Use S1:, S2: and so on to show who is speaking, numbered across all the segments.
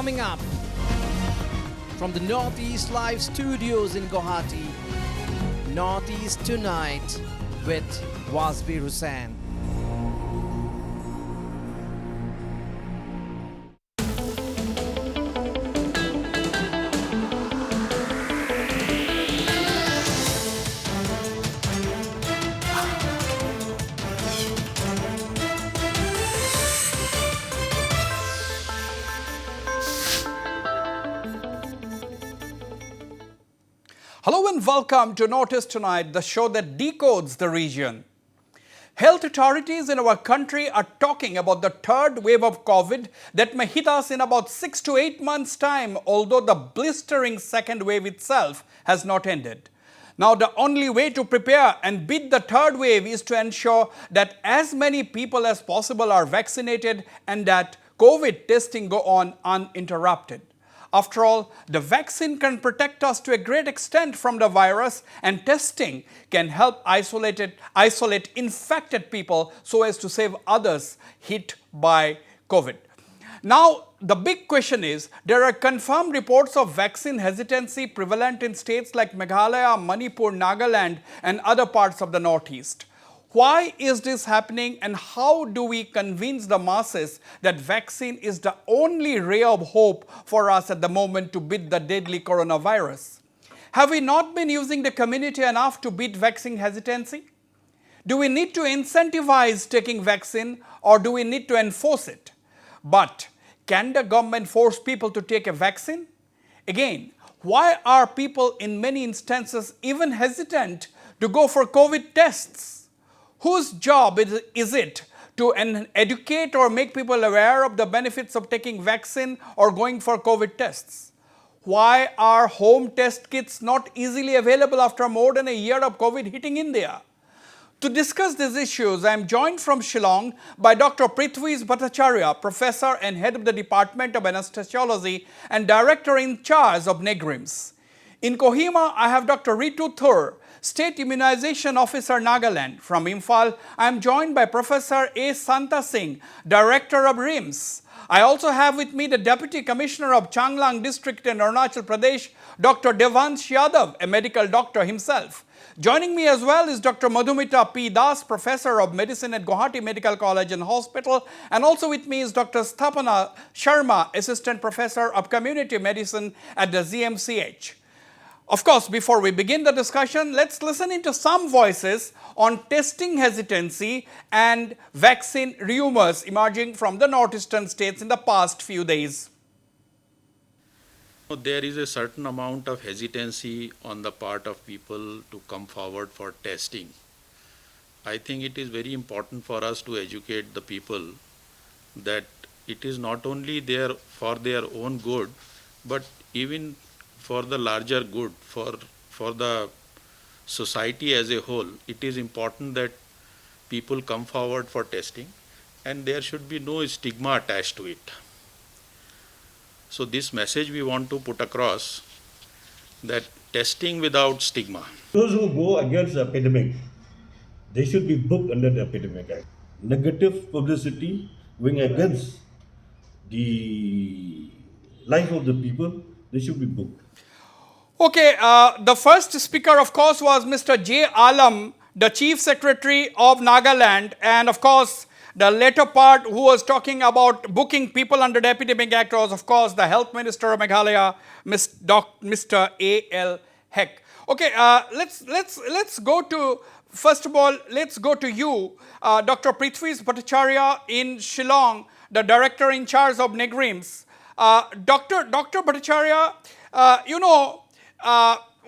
S1: coming up from the Northeast Live Studios in Guwahati. Northeast Tonight with Wasbir Hussain.
S2: Hello and welcome to Notice Tonight, the show that decodes the region. Health authorities in our country are talking about the third wave of COVID that may hit us in about 6 to 8 months' time, although the blistering second wave itself has not ended. Now, the only way to prepare and beat the third wave is to ensure that as many people as possible are vaccinated and that COVID testing go on uninterrupted. After all, the vaccine can protect us to a great extent from the virus, and testing can help isolate infected people so as to save others hit by COVID. Now, the big question is, there are confirmed reports of vaccine hesitancy prevalent in states like Meghalaya, Manipur, Nagaland, and other parts of the Northeast. Why is this happening, and how do we convince the masses that vaccine is the only ray of hope for us at the moment to beat the deadly coronavirus? Have we not been using the community enough to beat vaccine hesitancy? Do we need to incentivize taking vaccine, or do we need to enforce it? But can the government force people to take a vaccine? Again, why are people in many instances even hesitant to go for COVID tests? Whose job is it to educate or make people aware of the benefits of taking vaccine or going for COVID tests? Why are home test kits not easily available after more than a year of COVID hitting India? To discuss these issues, I am joined from Shillong by Dr. Prithwis Bhattacharyya, Professor and Head of the Department of Anaesthesiology and Director in charge of NEIGRIHMS. In Kohima, I have Dr. Ritu Thurr, State Immunization Officer, Nagaland. From Imphal, I am joined by Professor A. Santa Singh, Director of RIMS. I also have with me the Deputy Commissioner of Changlang District in Arunachal Pradesh, Dr. Devansh Yadav, a medical doctor himself. Joining me as well is Dr. Madhumita P. Das, Professor of Medicine at Guwahati Medical College and Hospital. And also with me is Dr. Sthapana Sarmah, Assistant Professor of Community Medicine at the GMCH. Of course, before we begin the discussion, let's listen into some voices on testing hesitancy and vaccine rumors emerging from the northeastern states in the past few days.
S3: There is a certain amount of hesitancy on the part of people to come forward for testing. I think it is very important for us to educate the people that it is not only there for their own good, but even for the larger good, for the society as a whole. It is important that people come forward for testing, and there should be no stigma attached to it. So this message we want to put across, that testing without stigma.
S4: Those who go against the epidemic, they should be booked under the Epidemic Act. Negative publicity going against the life of the people, they should be booked.
S2: Okay, the first speaker, of course, was Mr. J. Alam, the Chief Secretary of Nagaland, and of course, the later part who was talking about booking people under the Epidemic Act was, of course, the Health Minister of Meghalaya, Mr. A.L. Heck. Okay, let's go to, first of all, let's go to you, Dr. Prithwis Bhattacharyya in Shillong, the Director in charge of NEIGRIHMS. Dr. Bhattacharyya,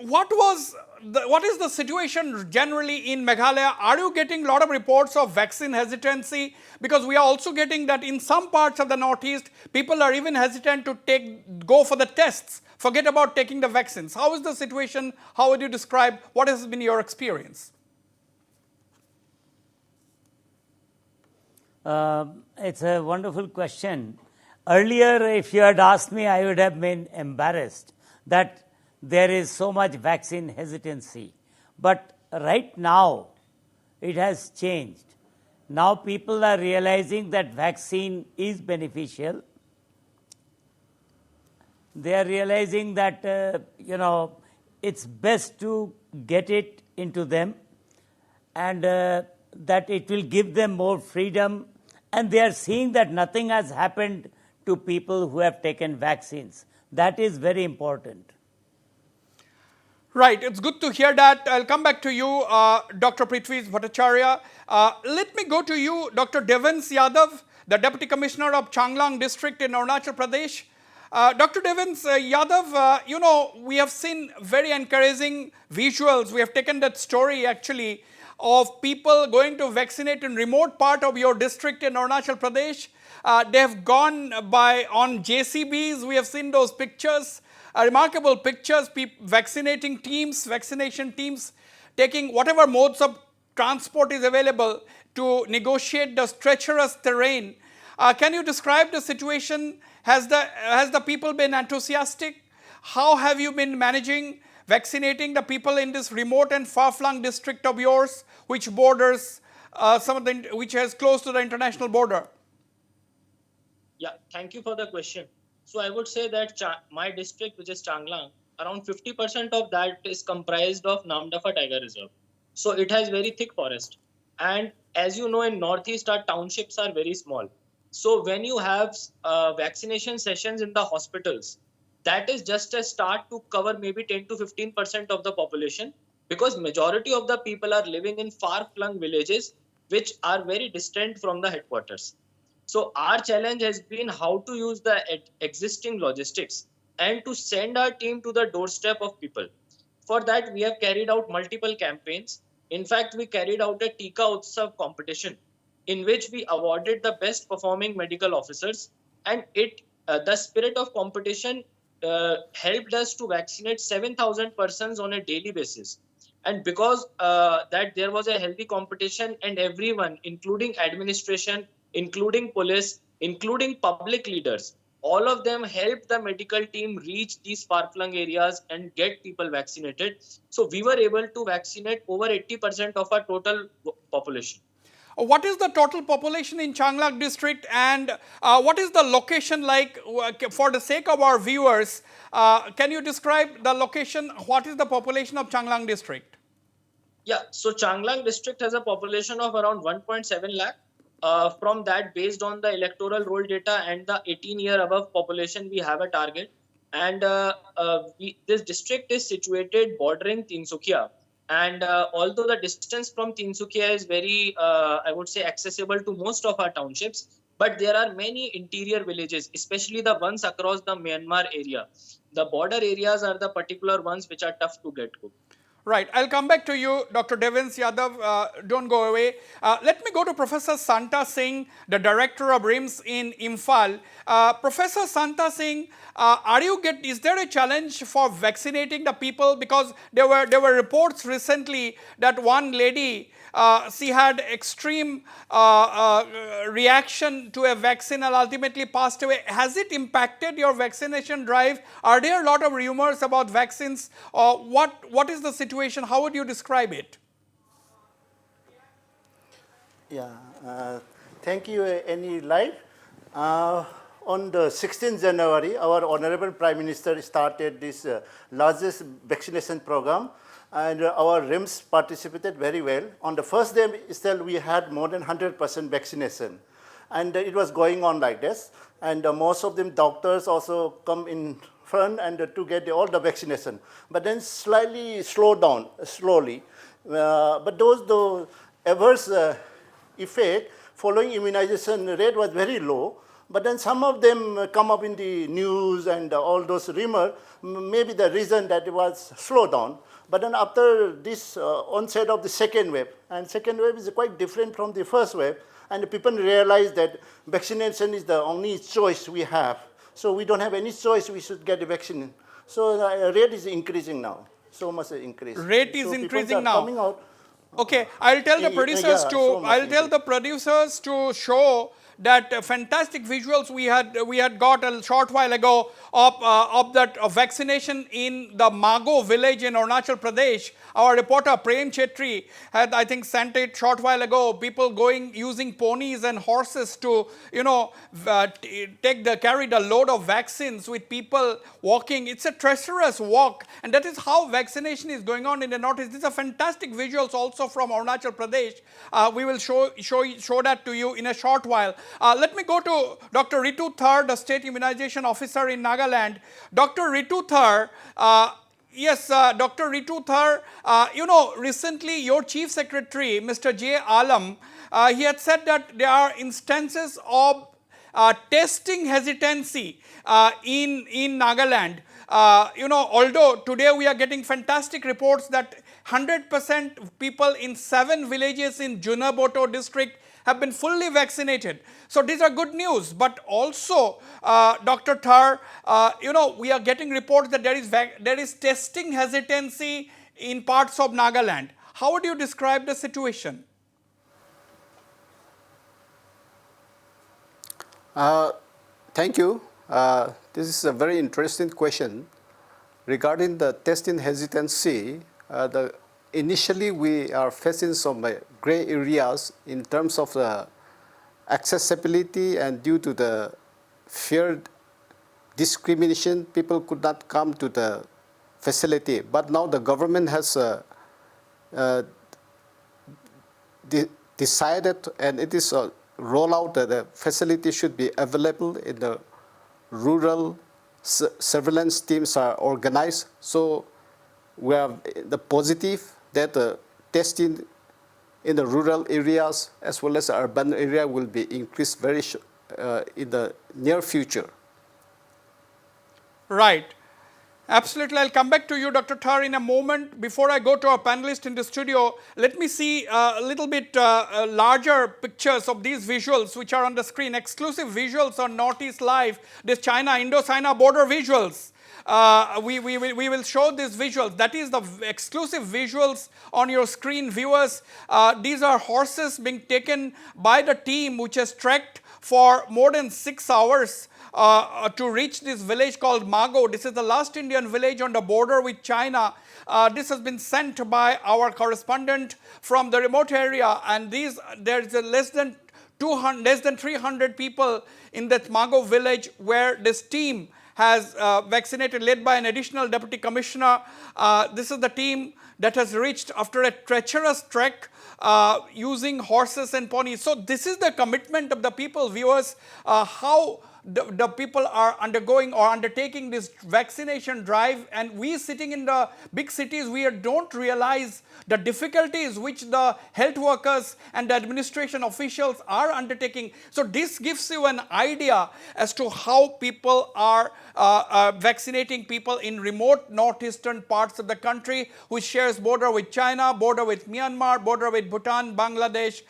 S2: what is the situation generally in Meghalaya? Are you getting a lot of reports of vaccine hesitancy? Because we are also getting that in some parts of the Northeast, people are even hesitant to go for the tests. Forget about taking the vaccines. How is the situation? How would you describe? What has been your experience?
S5: It's a wonderful question. Earlier, if you had asked me, I would have been embarrassed that there is so much vaccine hesitancy. But right now, it has changed. Now people are realizing that vaccine is beneficial. they are realizing that, it's best to get it into them, and that it will give them more freedom. And they are seeing that nothing has happened to people who have taken vaccines. That is very important.
S2: Right, it's good to hear that. I'll come back to you, Dr. Prithwis Bhattacharya. Let me go to you, Dr. Devansh Yadav, the Deputy Commissioner of Changlang District in Arunachal Pradesh. Dr. Devansh Yadav, we have seen very encouraging visuals. We have taken that story actually of people going to vaccinate in remote part of your district in Arunachal Pradesh. They have gone on JCBs. We have seen those pictures. Remarkable pictures, vaccination teams taking whatever modes of transport is available to negotiate the treacherous terrain. Can you describe the situation? Has the people been enthusiastic? How have you been managing vaccinating the people in this remote and far-flung district of yours, which borders which is close to the international border?
S6: Yeah, thank you for the question. So I would say that my district, which is Changlang, around 50% of that is comprised of Namdafa Tiger Reserve. So it has very thick forest. And as you know, in Northeast, our townships are very small. So when you have vaccination sessions in the hospitals, that is just a start to cover maybe 10 to 15% of the population, because majority of the people are living in far-flung villages, which are very distant from the headquarters. So our challenge has been how to use the existing logistics and to send our team to the doorstep of people. For that, we have carried out multiple campaigns. In fact, we carried out a Tika Utsav competition in which we awarded the best performing medical officers, and the spirit of competition helped us to vaccinate 7,000 persons on a daily basis. And because that there was a healthy competition, and everyone, including administration, including police, including public leaders, all of them helped the medical team reach these far-flung areas and get people vaccinated. So we were able to vaccinate over 80% of our total population.
S2: What is the total population in Changlang district, and what is the location like? For the sake of our viewers, can you describe the location? What is the population of Changlang district?
S6: Yeah, so Changlang district has a population of around 1.7 lakh. From that, based on the electoral roll data and the 18-year above population, we have a target. And this district is situated bordering Tinsukia. And although the distance from Tinsukia is very, I would say, accessible to most of our townships, but there are many interior villages, especially the ones across the Myanmar area. The border areas are the particular ones which are tough to get to.
S2: Right. I'll come back to you, Dr. Devansh Yadav. Don't go away. Let me go to Professor Santa Singh, the Director of RIMS in Imphal. Professor Santa Singh, is there a challenge for vaccinating the people? Because there were reports recently that one lady, she had extreme reaction to a vaccine and ultimately passed away. Has it impacted your vaccination drive? Are there a lot of rumors about vaccines? What is the situation? How would you describe it?
S7: Yeah, thank you, NE on the 16th January, our Honorable Prime Minister started this largest vaccination program, and our RIMS participated very well. On the first day itself, we had more than 100% vaccination, and it was going on like this. And most of them doctors also come in front and to get all the vaccination, but then slightly slowly. But the adverse effect following immunization rate was very low. But then some of them come up in the news and all those rumors, maybe the reason that it was slowed down. But then after this onset of the second wave, and second wave is quite different from the first wave, and people realize that vaccination is the only choice we have. So we don't have any choice, we should get the vaccine. So the rate is increasing now, so much increase.
S2: Rate is
S7: so
S2: increasing now.
S7: Coming out.
S2: Okay, I'll tell the producers
S7: the producers
S2: to show that fantastic visuals we had got a short while ago of that vaccination in the Mago village in Arunachal Pradesh. Our reporter Prem Chetri had, I think, sent it short while ago. People using ponies and horses to, carry the load of vaccines with people walking. It's a treacherous walk, and that is how vaccination is going on in the Northeast. These are fantastic visuals also from Arunachal Pradesh. We will show that to you in a short while. Let me go to Dr. Ritu Thurr, the State Immunization Officer in Nagaland. Dr. Ritu Thurr, yes, Dr. Ritu Thurr, recently your Chief Secretary, Mr. J. Alam, he had said that there are instances of testing hesitancy in Nagaland. Although today we are getting fantastic reports that 100% people in 7 villages in Junaboto district have been fully vaccinated. So these are good news, but also Dr. Thurr, we are getting reports that there is testing hesitancy in parts of Nagaland. How would you describe the situation?
S8: Thank you. This is a very interesting question. Regarding the testing hesitancy, initially we are facing some gray areas in terms of the accessibility, and due to the fear discrimination, people could not come to the facility. But now the government has decided, and it is a rollout that the facility should be available in the rural. Surveillance teams are organized. So we have the positive that the testing in the rural areas as well as the urban area will be increased in the near future.
S2: Right. Absolutely. I'll come back to you, Dr. Thurr, in a moment. Before I go to our panelist in the studio, let me see a little bit larger pictures of these visuals which are on the screen. Exclusive visuals on Northeast Live, this Indo-China border visuals. We will show these visuals. That is the exclusive visuals on your screen, viewers. These are horses being taken by the team which has trekked for more than 6 hours to reach this village called Mago. This is the last Indian village on the border with China. This has been sent by our correspondent from the remote area, and there is less than 300 people in that Mago village where this team has vaccinated, led by an additional deputy commissioner. This is the team that has reached after a treacherous trek using horses and ponies. So this is the commitment of the people, viewers, how the people are undergoing or undertaking this vaccination drive, and we sitting in the big cities, we don't realize the difficulties which the health workers and the administration officials are undertaking. So this gives you an idea as to how people are vaccinating people in remote northeastern parts of the country, which shares border with China, border with Myanmar, border with Bhutan, Bangladesh.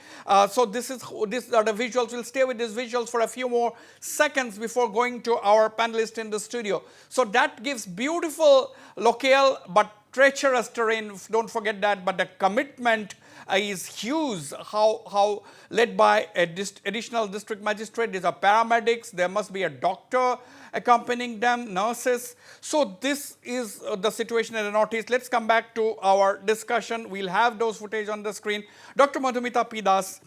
S2: So these are the visuals. We'll stay with these visuals for a few more seconds before going to our panelist in the studio. So that gives beautiful locale but treacherous terrain, don't forget that, but the commitment is huge, how led by an additional district magistrate. These are paramedics, there must be a doctor accompanying them, nurses. So this is the situation in the Northeast. Let's come back to our discussion. We'll have those footage on the screen. Dr. Madhumita Pidas,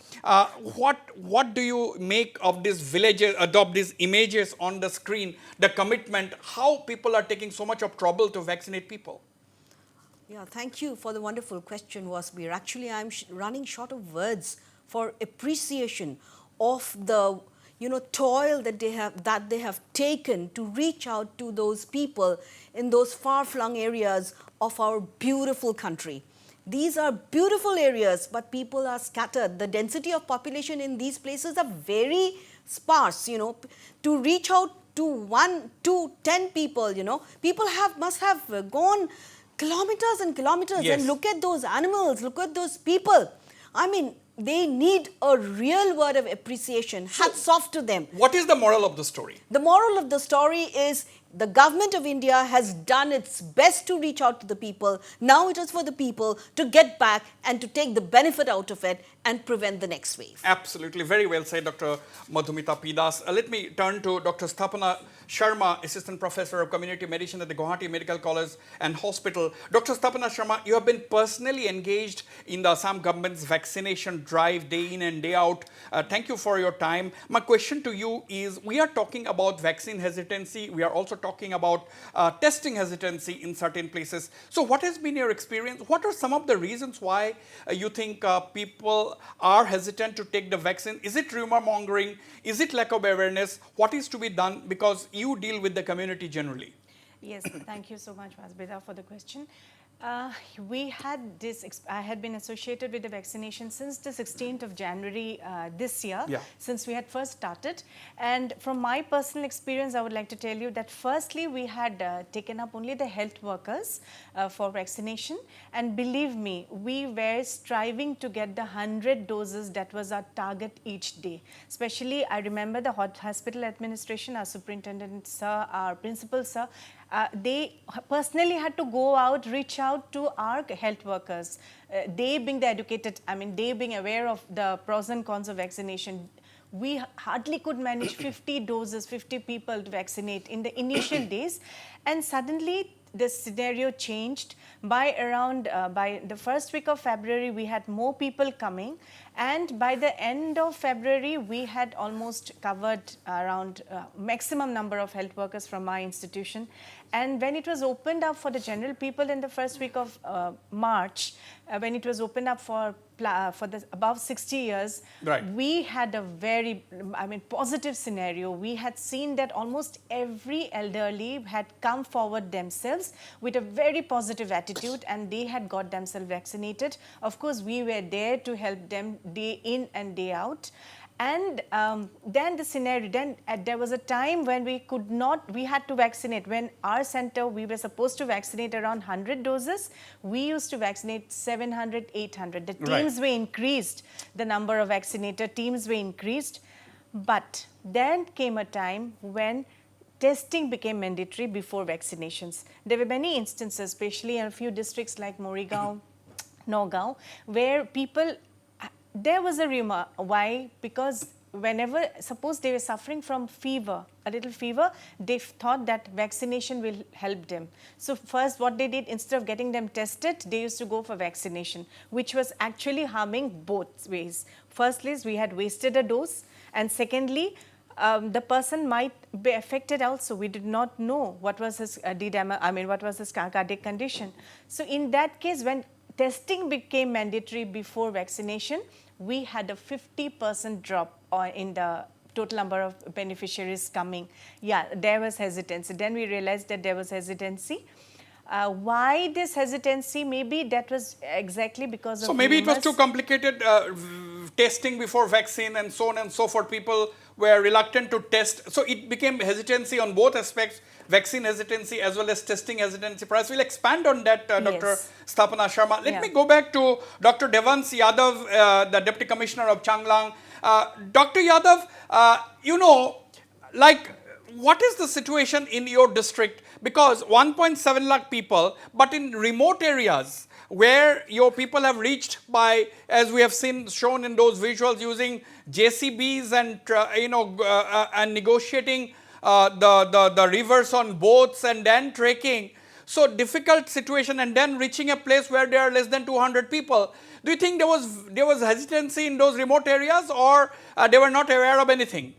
S2: what do you make of these villages, of these images on the screen, the commitment, how people are taking so much of trouble to vaccinate people?
S9: Yeah, thank you for the wonderful question, Wasbir. Actually, I'm running short of words for appreciation of the toil that they have taken to reach out to those people in those far-flung areas of our beautiful country. These are beautiful areas, but people are scattered. The density of population in these places are very sparse. To reach out to 1 to 10 people, people must have gone kilometers and kilometers.
S2: Yes.
S9: And look at those animals, look at those people. I mean, they need a real word of appreciation. Hats off to them.
S2: What is the moral of the story?
S9: The moral of the story is the government of India has done its best to reach out to the people. Now it is for the people to get back and to take the benefit out of it and prevent the next wave.
S2: Absolutely. Very well said, Dr. Madhumita P. Das. Let me turn to Dr. Sthapana Sarmah, Assistant Professor of Community Medicine at the Guwahati Medical College and Hospital. Dr. Sthapana Sarmah, you have been personally engaged in the Assam government's vaccination drive day in and day out. Thank you for your time. My question to you is, we are talking about vaccine hesitancy. We are also talking about testing hesitancy in certain places. So what has been your experience? What are some of the reasons why you think people are hesitant to take the vaccine? Is it rumor mongering? Is it lack of awareness? What is to be done? Because you deal with the community generally.
S10: Yes, thank you so much, Wasbir, for the question. I had been associated with the vaccination since the 16th of January this year, since we had first started. And from my personal experience, I would like to tell you that firstly, we had taken up only the health workers for vaccination. And believe me, we were striving to get the 100 doses that was our target each day. Especially, I remember the hospital administration, our superintendent sir, our principal sir, they personally had to go out, reach out to our health workers. They being the educated, they being aware of the pros and cons of vaccination. We hardly could manage 50 doses, 50 people to vaccinate in the initial days. And suddenly, the scenario changed. By the first week of February, we had more people coming. And by the end of February, we had almost covered around maximum number of health workers from my institution. And when it was opened up for the general people in the first week of March, when it was opened up for the above 60 years, we had a very, positive scenario. We had seen that almost every elderly had come forward themselves with a very positive attitude, and they had got themselves vaccinated. Of course, we were there to help them day in and day out. And then the scenario, there was a time when we had to vaccinate. When our center, we were supposed to vaccinate around 100 doses. We used to vaccinate 700, 800. The teams were increased. The number of vaccinator teams were increased. But then came a time when testing became mandatory before vaccinations. There were many instances, especially in a few districts like Morigaon, Nagaon, where people, there was a rumor. Why? Because whenever, suppose they were suffering from fever, a little fever, they thought that vaccination will help them. So first what they did, instead of getting them tested, they used to go for vaccination, which was actually harming both ways. Firstly, we had wasted a dose, and secondly, the person might be affected also. We did not know what was his what was his cardiac condition. So in that case, when testing became mandatory before vaccination, we had a 50% drop in the total number of beneficiaries coming. Yeah, there was hesitancy. Then we realized that there was hesitancy. Why this hesitancy? Maybe that was exactly because of
S2: maybe it was too complicated, testing before vaccine and so on and so forth. People were reluctant to test. So it became hesitancy on both aspects, vaccine hesitancy as well as testing hesitancy. Perhaps we'll expand on that, Dr. Sthapana Sarmah. Let me go back to Dr. Devansh Yadav, the Deputy Commissioner of Changlang. Dr. Yadav, what is the situation in your district? Because 1.7 lakh people, but in remote areas where your people have reached by, as we have seen shown in those visuals, using JCBs and and negotiating the rivers on boats and then trekking. So difficult situation, and then reaching a place where there are less than 200 people. Do you think there was hesitancy in those remote areas, or they were not aware of anything?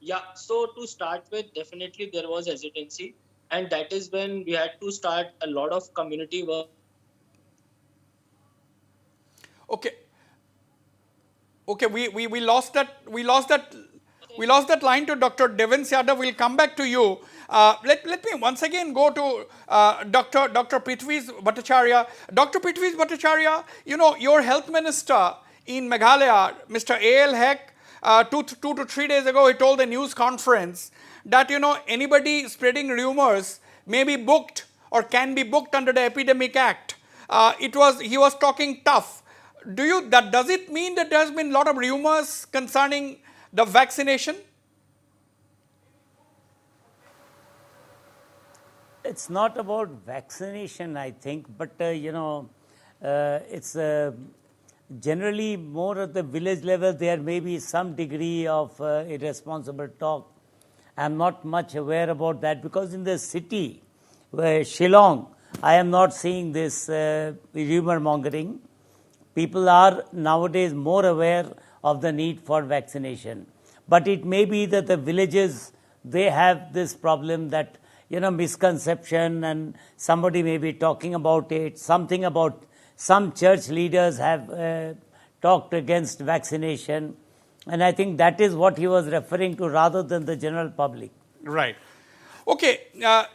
S6: Yeah, so to start with, definitely there was hesitancy, and that is when we had to start a lot of community work.
S2: Okay, we lost that line to Dr. Devansh Yadav. We'll come back to you. Let me once again go to Dr. Prithwis Bhattacharyya. Dr. Prithwis Bhattacharyya, your health minister in Meghalaya, Mr. A.L. Heck, 2 to 3 days ago, he told a news conference that, anybody spreading rumors may be booked or can be booked under the Epidemic Act. He was talking tough. does it mean that there has been a lot of rumors concerning the vaccination?
S5: It's not about vaccination, I think, but it's generally more at the village level. There may be some degree of irresponsible talk. I'm not much aware about that because in the city, Shillong, I am not seeing this rumor mongering. People are nowadays more aware of the need for vaccination. But it may be that the villages, they have this problem that, misconception, and somebody may be talking about it, something about some church leaders have talked against vaccination. And I think that is what he was referring to rather than the general public.
S2: Right. Okay,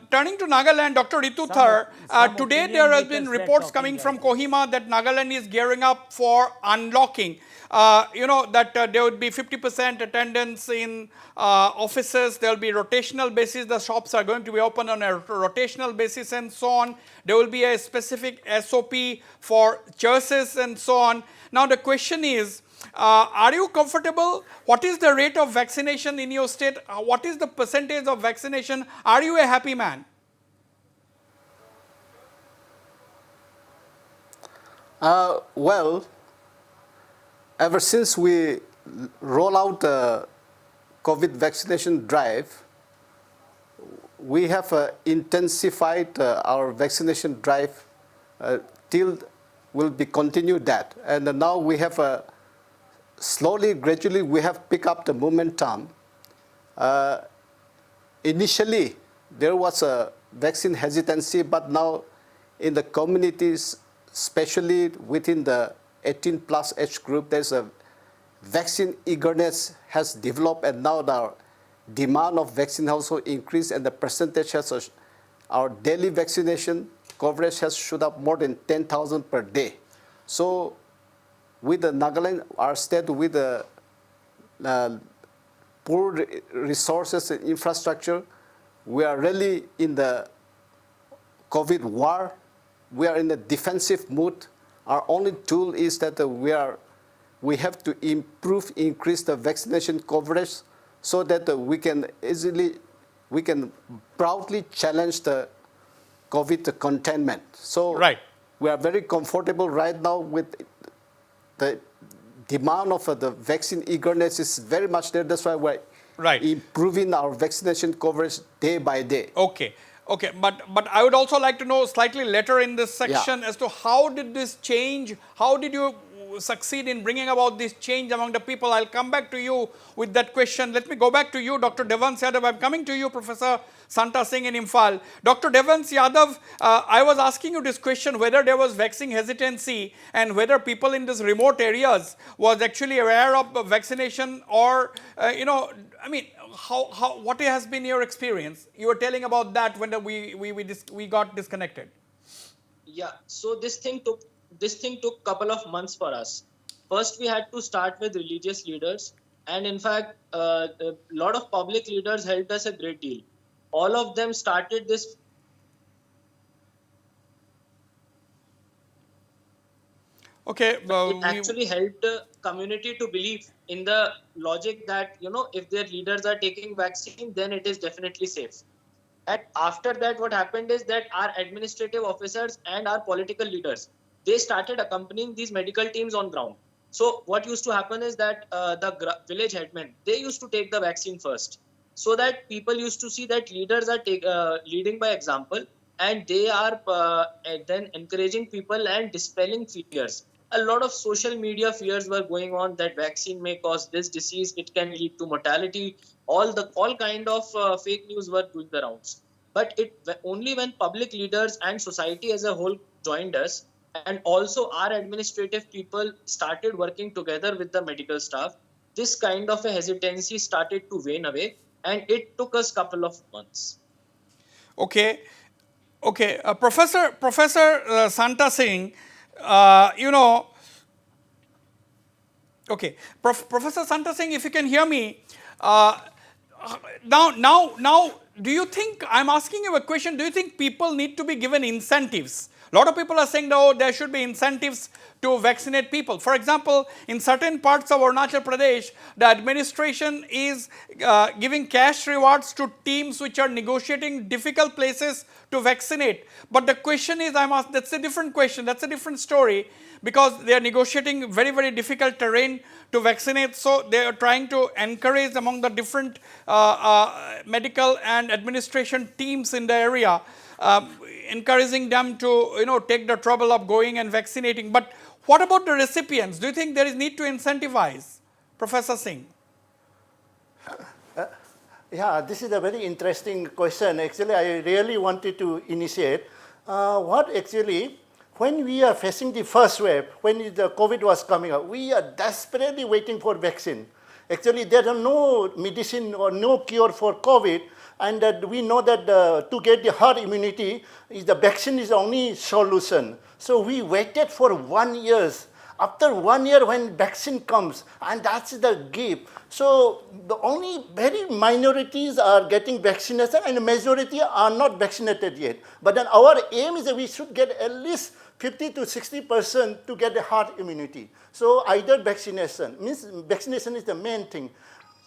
S2: turning to Nagaland, Dr. Ritu Thurr, today there have been reports coming from Kohima that Nagaland is gearing up for unlocking. That there would be 50% attendance in offices, there will be rotational basis, the shops are going to be open on a rotational basis and so on. There will be a specific SOP for churches and so on. Now the question is, are you comfortable? What is the rate of vaccination in your state? What is the percentage of vaccination? Are you a happy man?
S8: Well, ever since we roll out the COVID vaccination drive, we have intensified our vaccination drive till will be continued that. And now we have slowly, gradually, we have picked up the momentum. Initially, there was a vaccine hesitancy, but now in the communities, especially within the 18 plus age group, there's a vaccine eagerness has developed, and now the demand of vaccine also increased, and the percentage has, our daily vaccination coverage has shot up more than 10,000 per day. So with the Nagaland, our state, with the poor resources and infrastructure, we are really in the COVID war. We are in a defensive mood. Our only tool is that we have to increase the vaccination coverage so that we can proudly challenge the COVID containment. So we are very comfortable right now with the demand of the vaccine eagerness is very much there. That's why we're improving our vaccination coverage day by day.
S2: Okay. But I would also like to know slightly later in this section as to how did this change, how did you succeed in bringing about this change among the people? I'll come back to you with that question. Let me go back to you, Dr. Devansh Yadav. I'm coming to you, Professor Santa Singh in Imphal. Dr. Devansh Yadav, I was asking you this question, whether there was vaccine hesitancy and whether people in these remote areas was actually aware of vaccination or, what has been your experience? You were telling about that when we got disconnected.
S6: Yeah, so this thing took couple of months for us. First, we had to start with religious leaders, and in fact, a lot of public leaders helped us a great deal. All of them started this.
S2: Okay,
S6: it actually helped the community to believe in the logic that if their leaders are taking vaccine, then it is definitely safe. And after that, what happened is that our administrative officers and our political leaders, they started accompanying these medical teams on ground. So what used to happen is that the village headmen, they used to take the vaccine first, so that people used to see that leaders are leading by example, and they are then encouraging people and dispelling fears. A lot of social media fears were going on that vaccine may cause this disease, it can lead to mortality. All kind of fake news were doing the rounds. But only when public leaders and society as a whole joined us, and also our administrative people started working together with the medical staff, this kind of a hesitancy started to wane away, and it took us couple of months.
S2: Okay, Professor Santa Singh, Professor Santa Singh, if you can hear me, now, do you think, I'm asking you a question, do you think people need to be given incentives? A lot of people are saying, oh, there should be incentives to vaccinate people. For example, in certain parts of Arunachal Pradesh, the administration is giving cash rewards to teams which are negotiating difficult places to vaccinate. But the question is, that's a different question, that's a different story, because they are negotiating very, very difficult terrain to vaccinate. So they are trying to encourage among the different medical and administration teams in the area, encouraging them to take the trouble of going and vaccinating. But what about the recipients? Do you think there is need to incentivize? Professor Singh.
S7: Yeah, this is a very interesting question. Actually, I really wanted to initiate. When we are facing the first wave, when the COVID was coming up, we are desperately waiting for vaccine. Actually, there are no medicine or no cure for COVID, and that we know that to get the herd immunity, the vaccine is the only solution. So we waited for 1 year. After 1 year, when vaccine comes, and that's the gap. So the only very minorities are getting vaccinated, and the majority are not vaccinated yet. But then our aim is that we should get at least 50 to 60% to get the herd immunity. So either vaccination, means vaccination is the main thing.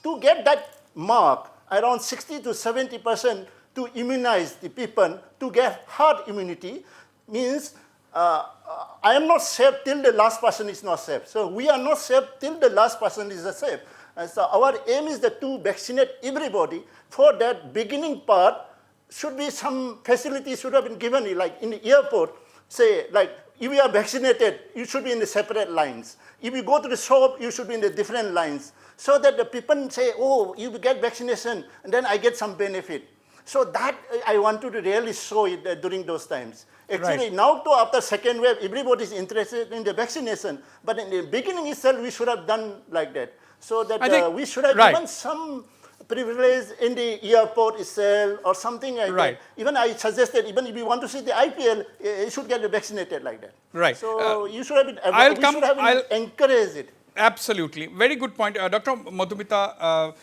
S7: To get that mark, around 60 to 70% to immunize the people to get herd immunity means I am not safe till the last person is not safe. So we are not safe till the last person is safe. And so our aim is that to vaccinate everybody. For that beginning part, should be some facility should have been given, like in the airport, say, like if you are vaccinated, you should be in the separate lines. If you go to the shop, you should be in the different lines. So that the people say, oh, you get vaccination, and then I get some benefit. So that I wanted to really show it during those times. Actually, now too, after second wave, everybody is interested in the vaccination. But in the beginning itself, we should have done like that. So that we should have given some privilege in the airport itself or something like that. Even I suggested, even if you want to see the IPL, you should get vaccinated like that. So you should have been, encouraged it.
S2: Absolutely. Very good point. Dr. Madhumita,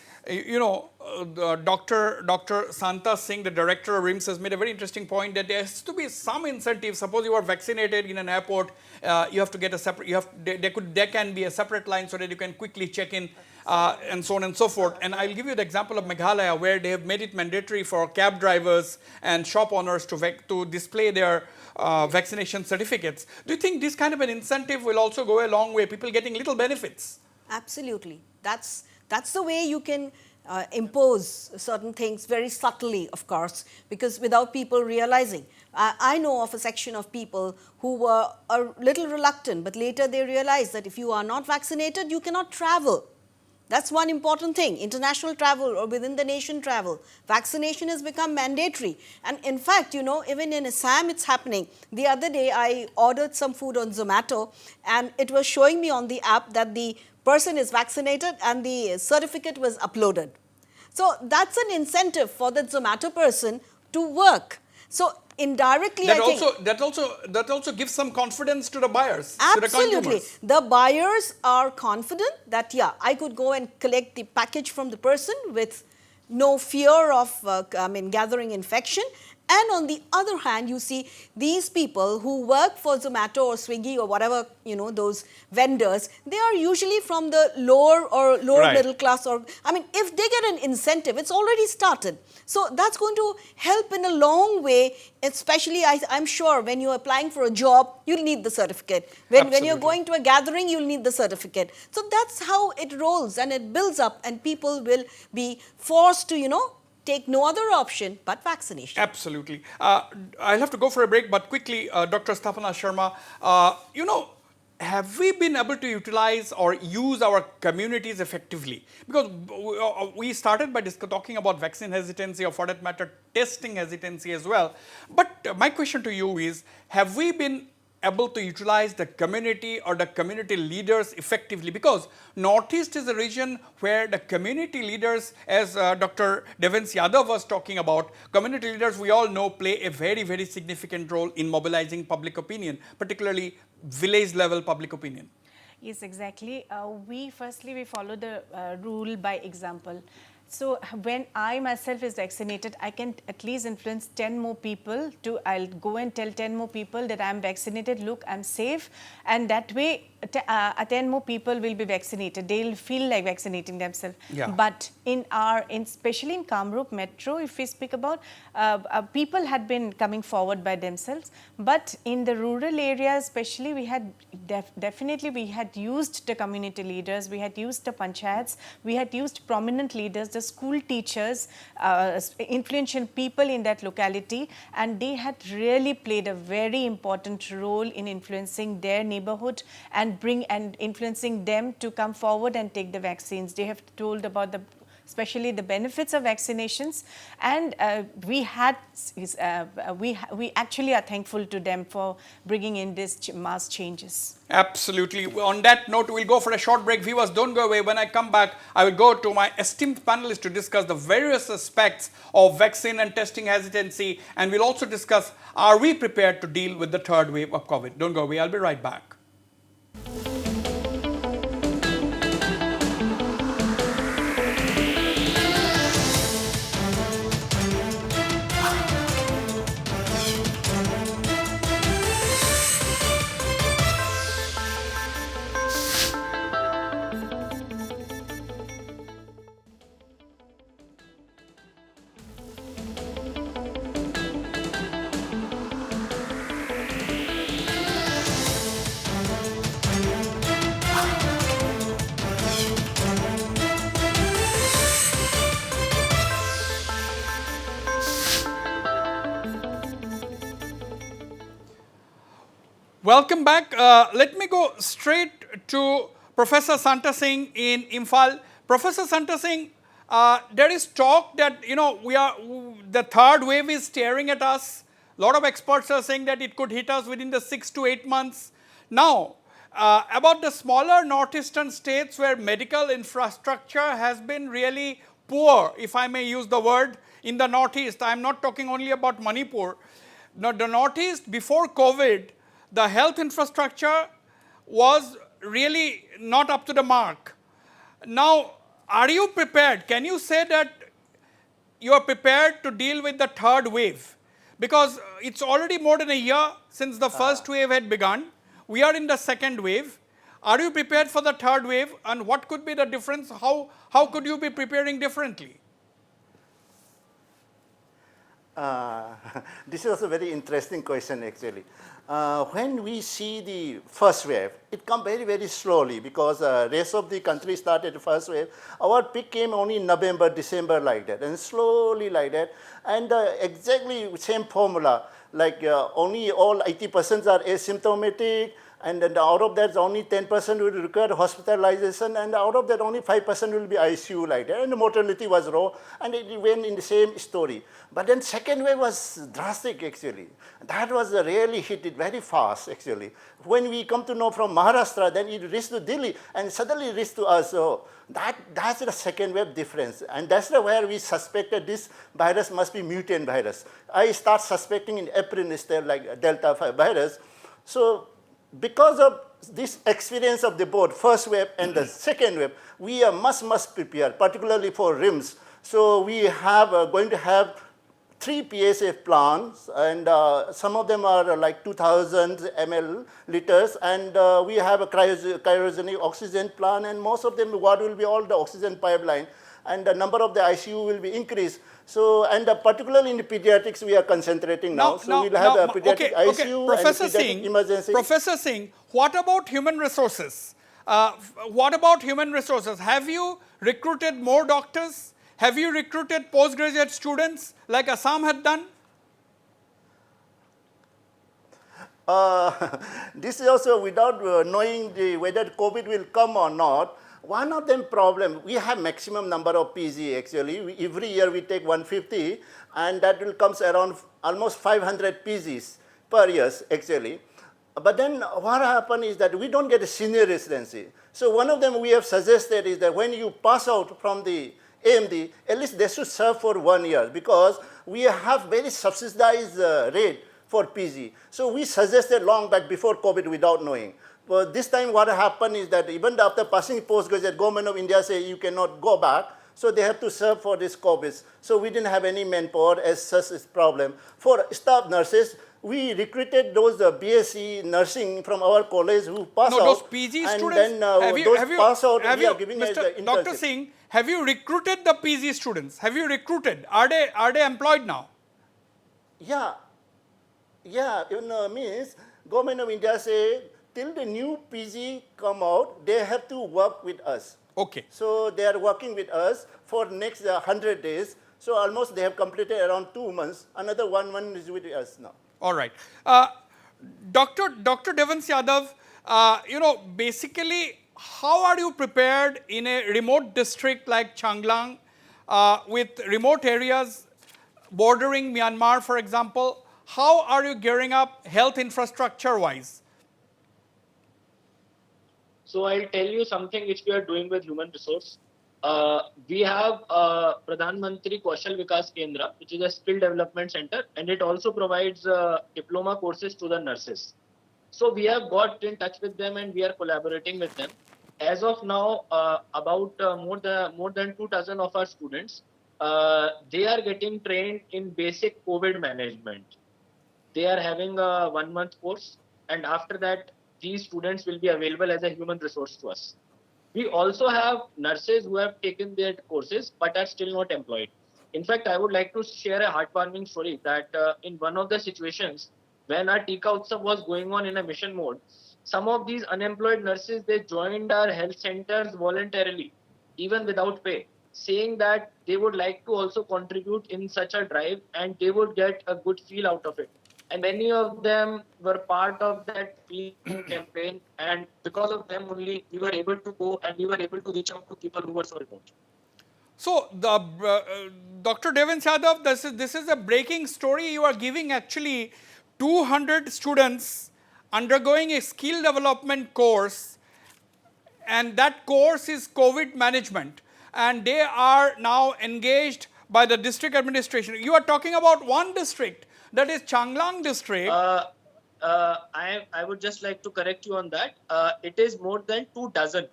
S2: Dr. Santa Singh, the director of RIMS, has made a very interesting point that there has to be some incentive. Suppose you are vaccinated in an airport, you have to get a separate, there can be a separate line so that you can quickly check in and so on and so forth. And I'll give you the example of Meghalaya, where they have made it mandatory for cab drivers and shop owners to display their vaccination certificates. Do you think this kind of an incentive will also go a long way, people getting little benefits?
S9: Absolutely. That's the way you can impose certain things very subtly, of course, because without people realizing. I know of a section of people who were a little reluctant, but later they realized that if you are not vaccinated, you cannot travel. That's one important thing. International travel or within the nation travel. Vaccination has become mandatory. And in fact, even in Assam, it's happening. The other day, I ordered some food on Zomato, and it was showing me on the app that the person is vaccinated and the certificate was uploaded. So that's an incentive for the Zomato person to work. So indirectly,
S2: that also gives some confidence to the buyers.
S9: Absolutely.
S2: To the consumers.
S9: The buyers are confident that, I could go and collect the package from the person with no fear of gathering infection. And on the other hand, you see these people who work for Zomato or Swiggy or whatever, those vendors, they are usually from the lower middle class. If they get an incentive, it's already started. So that's going to help in a long way, especially I'm sure when you're applying for a job, you'll need the certificate. When you're going to a gathering, you'll need the certificate. So that's how it rolls and it builds up, and people will be forced to, take no other option but vaccination.
S2: Absolutely. I'll have to go for a break, but quickly, Dr. Sthapana Sharma, have we been able to utilize or use our communities effectively? Because we started by talking about vaccine hesitancy, or for that matter, testing hesitancy as well. But my question to you is, have we been able to utilize the community or the community leaders effectively? Because Northeast is a region where the community leaders, as Dr. Devansh Yadav was talking about, community leaders, we all know, play a very, very significant role in mobilizing public opinion, particularly village level public opinion.
S10: Yes, exactly. We follow the rule by example. So when I myself is vaccinated, I can at least influence 10 more people I'll go and tell 10 more people that I'm vaccinated, look, I'm safe. And that way, 10 more people will be vaccinated. They'll feel like vaccinating themselves.
S2: Yeah.
S10: But especially in Kamrup Metro, if we speak about, people had been coming forward by themselves. But in the rural areas, especially, we had definitely we had used the community leaders, we had used the panchayats, we had used prominent leaders, the school teachers, influential people in that locality, and they had really played a very important role in influencing their neighborhood and influencing them to come forward and take the vaccines. They have told about especially the benefits of vaccinations, and we actually are thankful to them for bringing in these mass changes.
S2: Absolutely. On that note, we'll go for a short break. Viewers, don't go away. When I come back, I will go to my esteemed panelists to discuss the various aspects of vaccine and testing hesitancy, and we'll also discuss, are we prepared to deal with the third wave of COVID? Don't go away. I'll be right back. Welcome back. Let me go straight to Professor Santa Singh in Imphal. Professor Santa Singh, there is talk that, the third wave is staring at us. A lot of experts are saying that it could hit us within the 6 to 8 months. Now, about the smaller northeastern states where medical infrastructure has been really poor, if I may use the word, in the northeast. I am not talking only about Manipur. Now, the northeast before COVID, the health infrastructure was really not up to the mark. Now, are you prepared? Can you say that you are prepared to deal with the third wave? Because it's already more than a year since the first wave had begun. We are in the second wave. Are you prepared for the third wave? And what could be the difference? How could you be preparing differently?
S7: This is also a very interesting question, actually. When we see the first wave, it comes very, very slowly because rest of the country started the first wave. Our peak came only in November, December like that, and slowly like that. And exactly same formula, like only all 80% are asymptomatic, and then out of that only 10% will require hospitalization, and out of that only 5% will be ICU like that, and the mortality was low, and it went in the same story. But then second wave was drastic, actually. That was really hit it very fast, actually. When we come to know from Maharashtra, then it reached to Delhi, and suddenly reached to us. So that's the second wave difference, and that's where we suspected this virus must be mutant virus. I start suspecting in April instead, like Delta virus. So because of this experience of the both first wave and the second wave, we are much prepared, particularly for RIMS. So we have going to have 3 PSF plants, and some of them are like 2,000 ml liters, and we have a cryogenic oxygen plant, and most of them what will be all the oxygen pipeline, and the number of the ICU will be increased. So, and particularly in the pediatrics, we are concentrating now. So we'll have a pediatric ICU
S2: Professor
S7: and pediatric emergency.
S2: Professor Singh, what about human resources? What about human resources? Have you recruited more doctors? Have you recruited postgraduate students like Assam had done?
S7: This is also without knowing whether COVID will come or not. One of them problem, we have maximum number of PG actually. Every year we take 150, and that will comes around almost 500 PGs per year actually. But then what happens is that we don't get a senior residency. So one of them we have suggested is that when you pass out from the AMD, at least they should serve for 1 year, because we have very subsidized rate for PG. So we suggested long back before COVID without knowing. But this time what happened is that even after passing postgraduate, government of India say you cannot go back. So they have to serve for this COVID. So we didn't have any manpower as such a problem. For staff nurses, we recruited those BSc nursing from our college who pass out.
S2: Those PG
S7: and
S2: students,
S7: then pass out, we are giving as the internship.
S2: Dr. Singh, have you recruited the PG students? Have you recruited? Are they employed now?
S7: Yeah. Yeah, means Government of India say till the new PG come out, they have to work with us.
S2: Okay.
S7: So they are working with us for next 100 days. So almost they have completed around 2 months. Another 1 month is with us now.
S2: All right. Dr. Devansh Yadav, basically, how are you prepared in a remote district like Changlang with remote areas bordering Myanmar, for example? How are you gearing up health infrastructure wise?
S6: So I'll tell you something which we are doing with human resource. We have Pradhan Mantri Kaushal Vikas Kendra, which is a skill development center, and it also provides diploma courses to the nurses. So we have got in touch with them and we are collaborating with them. As of now, about more than 2,000 of our students, they are getting trained in basic COVID management. They are having a 1 month course, and after that, these students will be available as a human resource to us. We also have nurses who have taken their courses but are still not employed. In fact, I would like to share a heartwarming story that in one of the situations when our Tika Utsav was going on in a mission mode, some of these unemployed nurses, they joined our health centers voluntarily, even without pay, saying that they would like to also contribute in such a drive and they would get a good feel out of it. And many of them were part of that campaign, and because of them only we were able to go and we were able to reach out to people who were so remote.
S2: So, Dr. Devansh Yadav, this is a breaking story you are giving. Actually, 200 students undergoing a skill development course, and that course is COVID management, and they are now engaged by the district administration. You are talking about one district, that is Changlang district.
S6: I would just like to correct you on that. It is more than 2 dozen.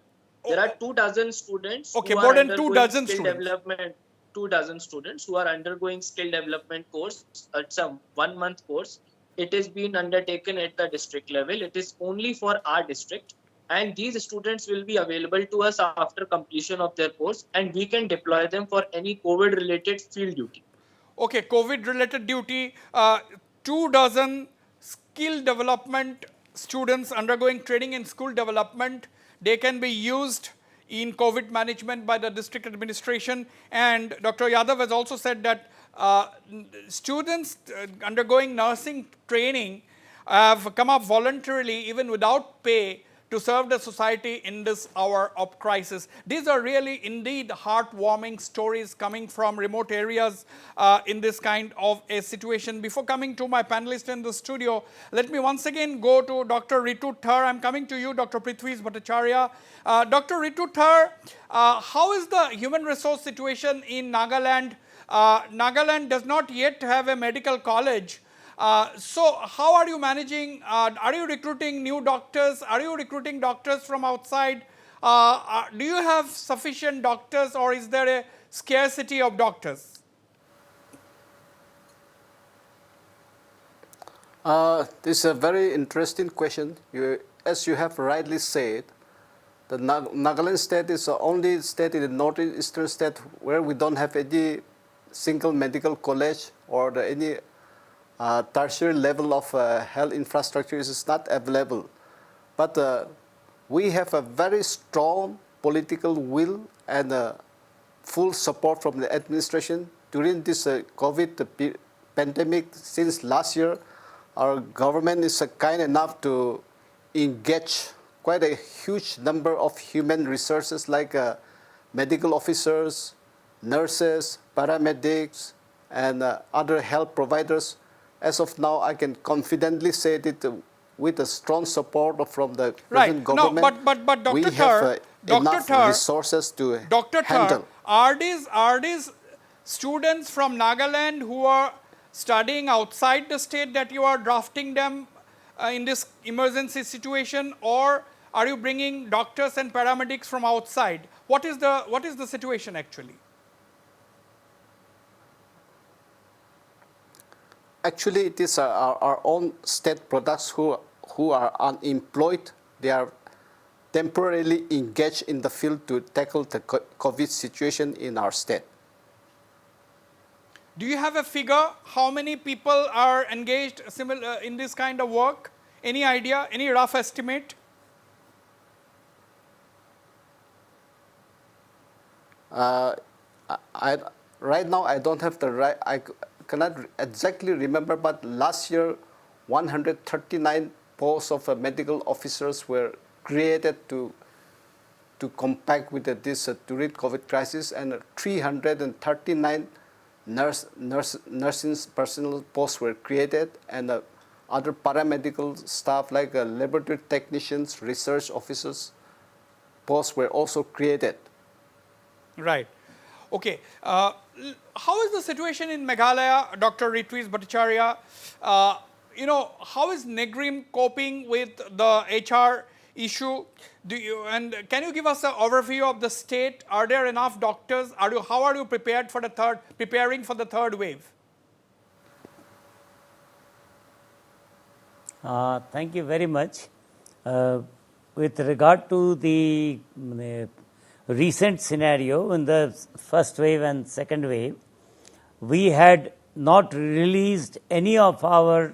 S6: There are 2 dozen students.
S2: Okay,
S6: who
S2: more
S6: are
S2: than 2 dozen students.
S6: Development, 2 dozen students who are undergoing skill development course. It's a 1 month course. It is being undertaken at the district level. It is only for our district. And these students will be available to us after completion of their course, and we can deploy them for any COVID related field duty.
S2: Okay, COVID related duty, 2 dozen skill development students undergoing training in school development. They can be used in COVID management by the district administration. And Dr. Yadav has also said that students undergoing nursing training have come up voluntarily, even without pay, to serve the society in this hour of crisis. These are really indeed heartwarming stories coming from remote areas in this kind of a situation. Before coming to my panelists in the studio, let me once again go to Dr. Ritu Thurr. I'm coming to you, Dr. Prithwis Bhattacharyya. Dr. Ritu Thurr, how is the human resource situation in Nagaland? Nagaland does not yet have a medical college. So how are you managing? Are you recruiting new doctors? Are you recruiting doctors from outside? Do you have sufficient doctors, or is there a scarcity of doctors?
S8: This is a very interesting question. As you have rightly said, the Nagaland state is the only state in the northeastern state where we don't have any single medical college or any tertiary level of health infrastructure is not available. But we have a very strong political will and full support from the administration. During this COVID pandemic, since last year, our government is kind enough to engage quite a huge number of human resources like medical officers, nurses, paramedics, and other health providers. As of now, I can confidently say that with a strong support from the present government,
S2: no, but Dr.
S8: we
S2: Thurr,
S8: have enough resources to handle.
S2: Thurr, are these students from Nagaland who are studying outside the state that you are drafting them in this emergency situation, or are you bringing doctors and paramedics from outside? What is the situation actually?
S8: Actually, it is our own state products who are unemployed. They are temporarily engaged in the field to tackle the COVID situation in our state.
S2: Do you have a figure how many people are engaged in this kind of work? Any idea, any rough estimate?
S8: Right now, I don't have the right, I cannot exactly remember, but last year, 139 posts of medical officers were created to compact with this during COVID crisis, and 339 nursing personnel posts were created, and other paramedical staff like laboratory technicians, research officers posts were also created.
S2: Right. Okay. How is the situation in Meghalaya, Dr. Prithwis Bhattacharyya? How is NEIGRIHM coping with the HR issue? And can you give us an overview of the state? Are there enough doctors? How are you preparing for the third wave?
S5: Thank you very much. With regard to the recent scenario in the first wave and second wave, we had not released any of our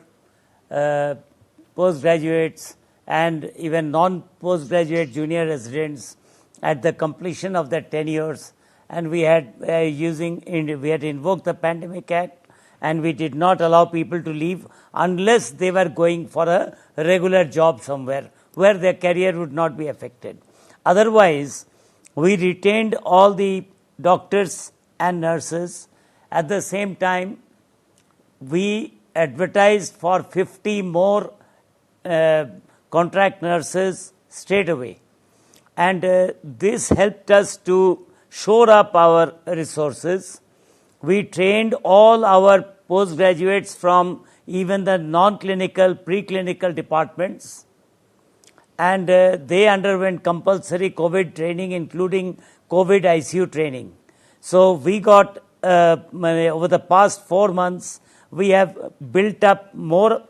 S5: postgraduates and even non-postgraduate junior residents at the completion of their tenures, and we had invoked the Pandemic Act, and we did not allow people to leave unless they were going for a regular job somewhere where their career would not be affected. Otherwise, we retained all the doctors and nurses. At the same time, we advertised for 50 more contract nurses straight away. And this helped us to shore up our resources. We trained all our postgraduates from even the non-clinical, preclinical departments, and they underwent compulsory COVID training, including COVID ICU training. So we got, over the past 4 months, we have built up more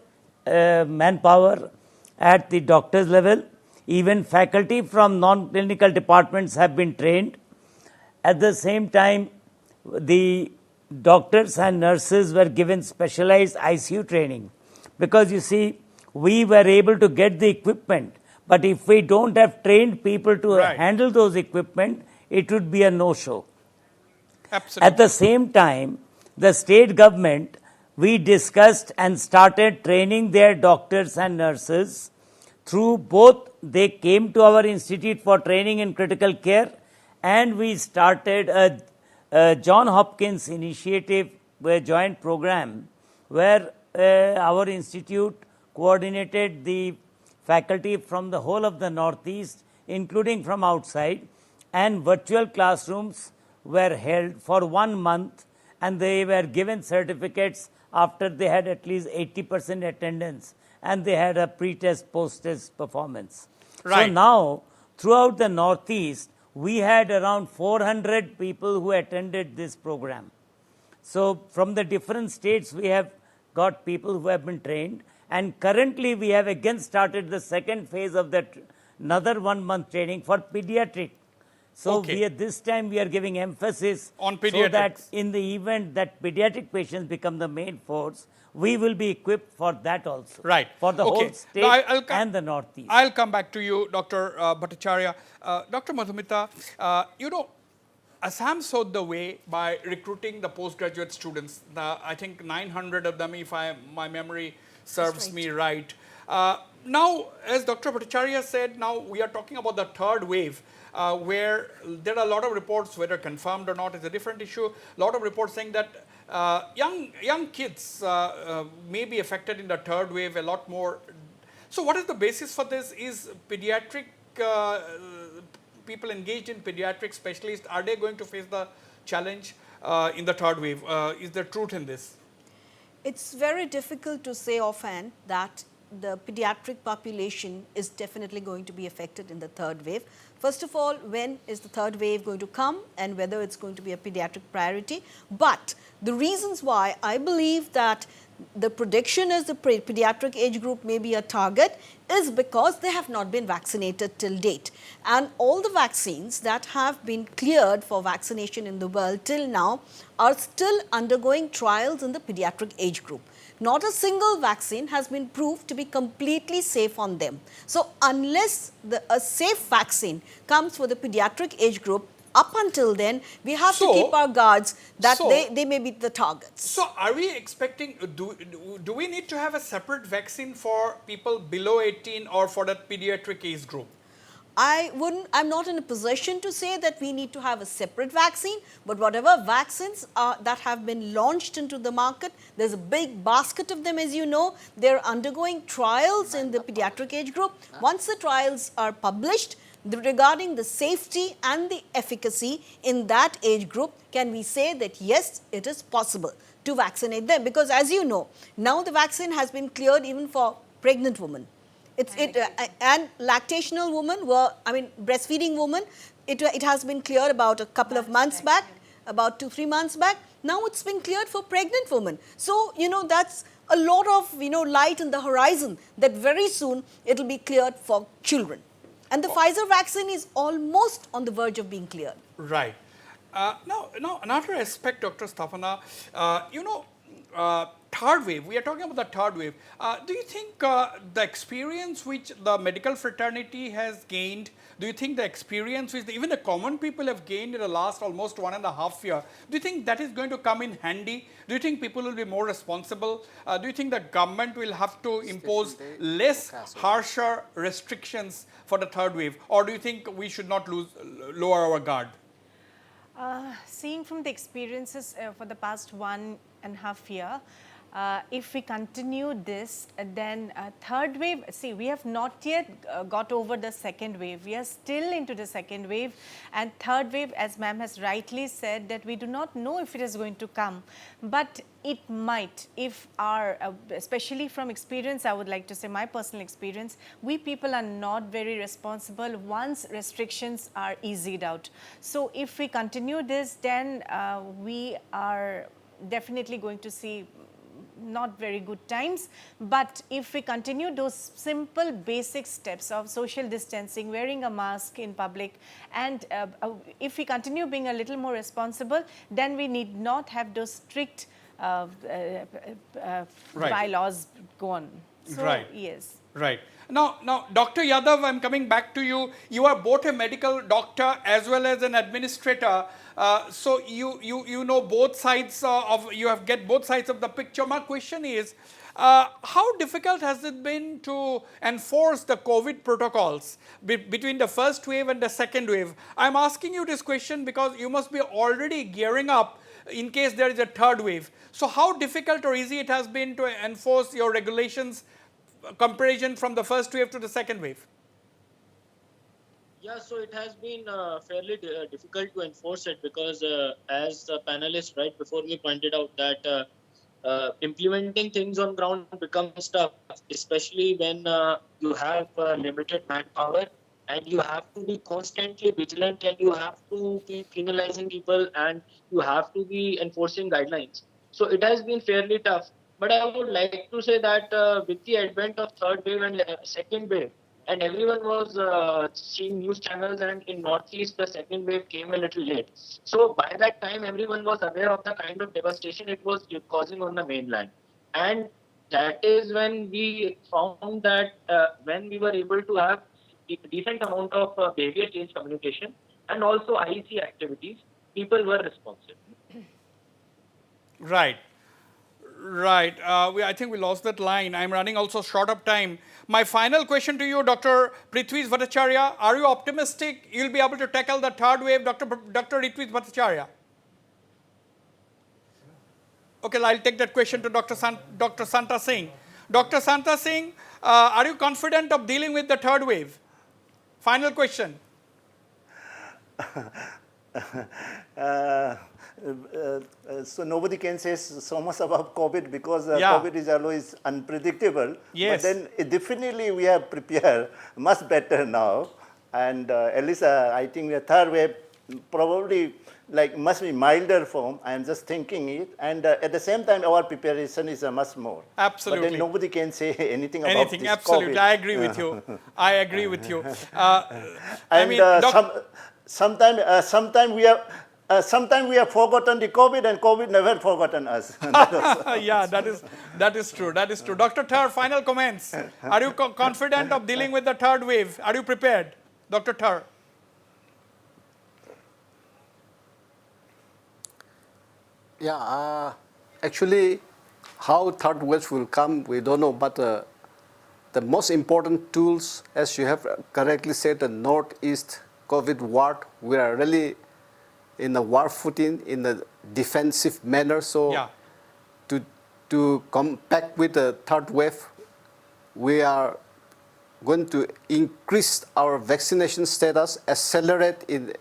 S5: manpower at the doctor's level. Even faculty from non-clinical departments have been trained. At the same time, the doctors and nurses were given specialized ICU training, because you see, we were able to get the equipment, but if we don't have trained people to handle those equipment, it would be a no-show.
S2: Absolutely.
S5: At the same time, the state government, we discussed and started training their doctors and nurses through both. They came to our institute for training in critical care, and we started a John Hopkins initiative, a joint program, where our institute coordinated the faculty from the whole of the Northeast, including from outside, and virtual classrooms were held for 1 month, and they were given certificates after they had at least 80% attendance, and they had a pre-test, post-test performance.
S2: Right.
S5: So now, throughout the Northeast, we had around 400 people who attended this program. So from the different states, we have got people who have been trained, and currently we have again started the second phase of that, another 1 month training for pediatric. So this time we are giving emphasis
S2: on pediatrics,
S5: so that in the event that pediatric patients become the main force, we will be equipped for that also.
S2: Right.
S5: For the whole state and the Northeast.
S2: I'll come back to you, Dr. Bhattacharya. Dr. Madhumita, Assam showed the way by recruiting the postgraduate students. I think 900 of them, if my memory serves me right. Now, as Dr. Bhattacharya said, now we are talking about the third wave, where there are a lot of reports, whether confirmed or not is a different issue, a lot of reports saying that young kids may be affected in the third wave a lot more. So what is the basis for this? Is pediatric people engaged in pediatric specialists, are they going to face the challenge in the third wave? Is there truth in this?
S9: It's very difficult to say offhand that the pediatric population is definitely going to be affected in the third wave. First of all, when is the third wave going to come and whether it's going to be a pediatric priority. But the reasons why I believe that the prediction is the pediatric age group may be a target is because they have not been vaccinated till date. And all the vaccines that have been cleared for vaccination in the world till now are still undergoing trials in the pediatric age group. Not a single vaccine has been proved to be completely safe on them. So, unless a safe vaccine comes for the pediatric age group, up until then, we have to keep our guards that they may be the targets.
S2: So, are we expecting, do we need to have a separate vaccine for people below 18 or for that pediatric age group?
S9: I'm not in a position to say that we need to have a separate vaccine, but whatever vaccines that have been launched into the market, there's a big basket of them, as you know. They're undergoing trials in the pediatric age group. Once the trials are published, regarding the safety and the efficacy in that age group, can we say that yes, it is possible to vaccinate them? Because as you know, now the vaccine has been cleared even for pregnant women. And lactational women breastfeeding women, it has been cleared about a couple of months back, about 2-3 months back. Now it's been cleared for pregnant women. So, that's a lot of, light in the horizon that very soon it will be cleared for children. And the Pfizer vaccine is almost on the verge of being cleared.
S2: Right. Now, another aspect, Dr. Sthapana, third wave, we are talking about the third wave. Do you think the experience which the medical fraternity has gained, do you think the experience which even the common people have gained in the last almost 1.5 years, do you think that is going to come in handy? Do you think people will be more responsible? Do you think the government will have to impose less harsher restrictions for the third wave? Or do you think we should not lower our guard?
S10: Seeing from the experiences for the past 1.5 years, if we continue this, then third wave, see, we have not yet got over the second wave. We are still into the second wave, and third wave, as ma'am has rightly said, that we do not know if it is going to come, but it might. If our, especially from experience, I would like to say my personal experience, we people are not very responsible once restrictions are eased out. So if we continue this, then we are definitely going to see not very good times. But if we continue those simple basic steps of social distancing, wearing a mask in public, and if we continue being a little more responsible, then we need not have those strict bylaws go on. So, yes.
S2: Right. Now, Dr. Yadav, I'm coming back to you. You are both a medical doctor as well as an administrator. So you know both sides you have get both sides of the picture. My question is, how difficult has it been to enforce the COVID protocols between the first wave and the second wave? I'm asking you this question because you must be already gearing up in case there is a third wave. So how difficult or easy it has been to enforce your regulations comparison from the first wave to the second wave?
S6: Yeah, so it has been fairly difficult to enforce it because as the panelist right before me pointed out that implementing things on ground becomes tough, especially when you have limited manpower and you have to be constantly vigilant and you have to be penalizing people and you have to be enforcing guidelines. So it has been fairly tough. But I would like to say that with the advent of third wave and second wave, and everyone was seeing news channels, and in Northeast the second wave came a little late. So by that time everyone was aware of the kind of devastation it was causing on the mainland. And that is when we found that when we were able to have a decent amount of behavior change communication and also IEC activities, people were responsive.
S2: Right. Right. I think we lost that line. I'm running also short of time. My final question to you, Dr. Prithwis Bhattacharyya, are you optimistic you'll be able to tackle the third wave, Dr. Prithwis Bhattacharyya? Okay, I'll take that question to Dr. Santa Singh. Dr. Santa Singh, are you confident of dealing with the third wave? Final question.
S7: So nobody can say so much about COVID because COVID is always unpredictable.
S2: Yes.
S7: But then definitely we have prepared much better now. And at least I think the third wave probably like must be milder form. I am just thinking it, and at the same time, our preparation is much more.
S2: Absolutely.
S7: But then nobody can say anything about
S2: Anything,
S7: this
S2: absolutely.
S7: COVID.
S2: I agree with you. I agree with you.
S7: Sometime we have. Sometimes we have forgotten the COVID, and COVID never forgotten us.
S2: Yeah, that is true. That is true. Dr. Thurr, final comments. Are you confident of dealing with the third wave? Are you prepared, Dr. Thurr?
S8: Yeah, actually, how third wave will come, we don't know. But the most important tools, as you have correctly said, the Northeast COVID ward, we are really in the war footing, in a defensive manner. So
S2: yeah.
S8: to compact with the third wave, we are going to increase our vaccination status, accelerate in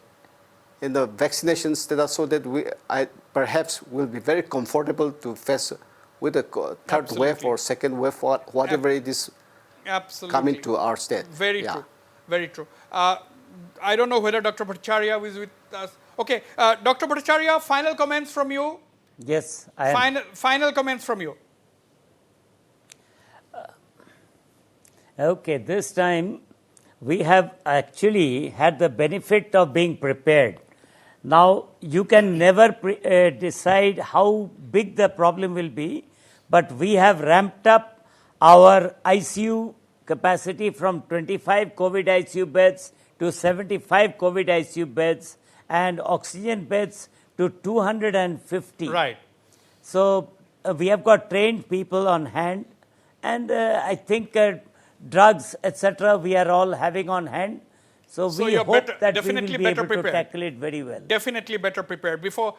S8: the vaccination status, so that I perhaps will be very comfortable to face with the third
S2: Absolutely.
S8: wave or second wave, whatever it is coming to our state.
S2: Very true. Very true. I don't know whether Dr. Bhattacharya is with us. Okay, Dr. Bhattacharya, final comments from you?
S5: Yes, I am.
S2: Final comments from you.
S5: Okay, this time we have actually had the benefit of being prepared. Now, you can never decide how big the problem will be, but we have ramped up our ICU capacity from 25 COVID ICU beds to 75 COVID ICU beds and oxygen beds to 250.
S2: Right.
S5: So, we have got trained people on hand, and I think drugs, etc., we are all having on hand. So we hope that we will be able to tackle it very well.
S2: Definitely better prepared. Before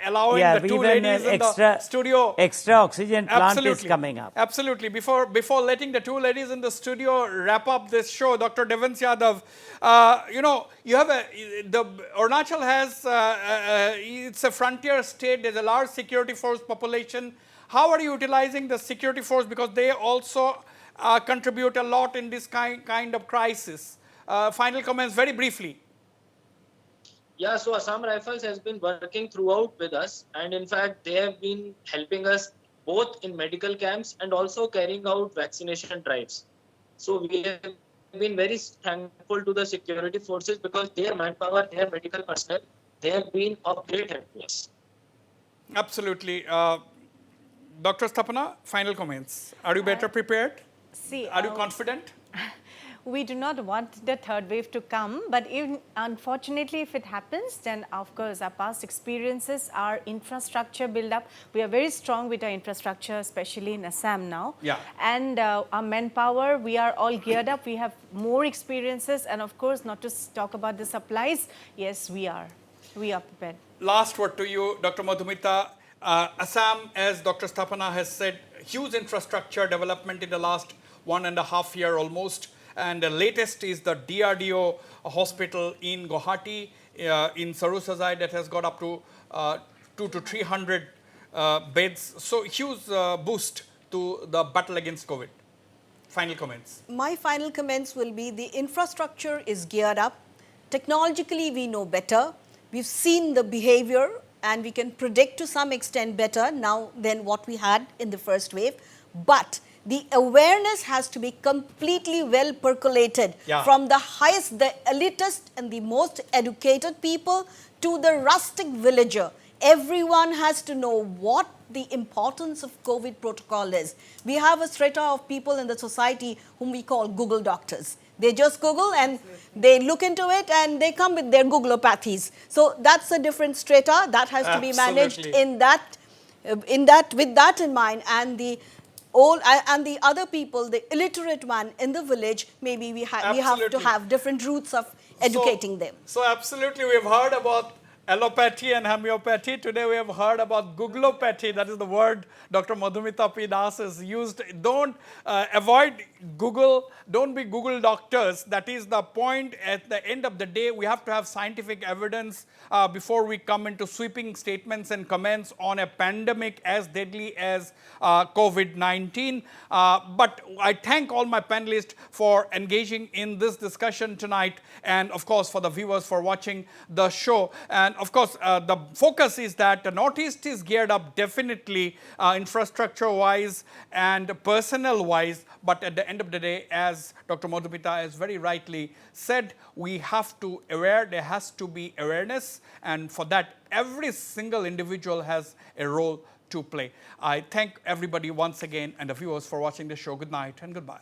S2: allowing the two ladies in the studio.
S5: Extra oxygen plant is coming up.
S2: Absolutely. Before letting the two ladies in the studio wrap up this show, Dr. Devansh Yadav, you have the Arunachal has, it's a frontier state. There's a large security force population. How are you utilizing the security force? Because they also contribute a lot in this kind of crisis. Final comments very briefly.
S6: Yeah, so Assam Rifles has been working throughout with us, and in fact they have been helping us both in medical camps and also carrying out vaccination drives. So we have been very thankful to the security forces because their manpower, their medical personnel, they have been of great help to us.
S2: Absolutely. Dr. Sthapana, final comments. Are you better prepared? Are you confident?
S10: We do not want the third wave to come, but unfortunately, if it happens, then of course our past experiences, our infrastructure build up. We are very strong with our infrastructure, especially in Assam now.
S2: Yeah.
S10: And our manpower, we are all geared up. We have more experiences, and of course, not to talk about the supplies. Yes, we are prepared.
S2: Last word to you, Dr. Madhumita. Assam, as Dr. Sthapana has said, huge infrastructure development in the last 1.5 years almost. And the latest is the DRDO hospital in Guwahati, in Sarusazai, that has got up to 200 to 300 beds. So huge boost to the battle against COVID. Final comments.
S9: My final comments will be the infrastructure is geared up. Technologically, we know better. We've seen the behavior and we can predict to some extent better now than what we had in the first wave. But the awareness has to be completely well percolated from the highest, the elitist and the most educated people to the rustic villager. Everyone has to know what the importance of COVID protocol is. We have a strata of people in the society whom we call Google doctors. They just Google and they look into it and they come with their Googleopathies. So that's a different strata that has to be managed with that in mind. And the other people, the illiterate one in the village, maybe we have to have different routes of educating them.
S2: So absolutely, we have heard about allopathy and homeopathy. Today we have heard about Googleopathy. That is the word Dr. Madhumita P. Das has used. Don't avoid Google. Don't be Google doctors. That is the point. At the end of the day, we have to have scientific evidence before we come into sweeping statements and comments on a pandemic as deadly as COVID-19. But I thank all my panelists for engaging in this discussion tonight, and of course for the viewers for watching the show. And of course, the focus is that the Northeast is geared up definitely infrastructure-wise and personnel-wise, but at the end of the day, as Dr. Madhumita has very rightly said, we have to there has to be awareness, and for that, every single individual has a role to play. I thank everybody once again and the viewers for watching the show. Good night and goodbye.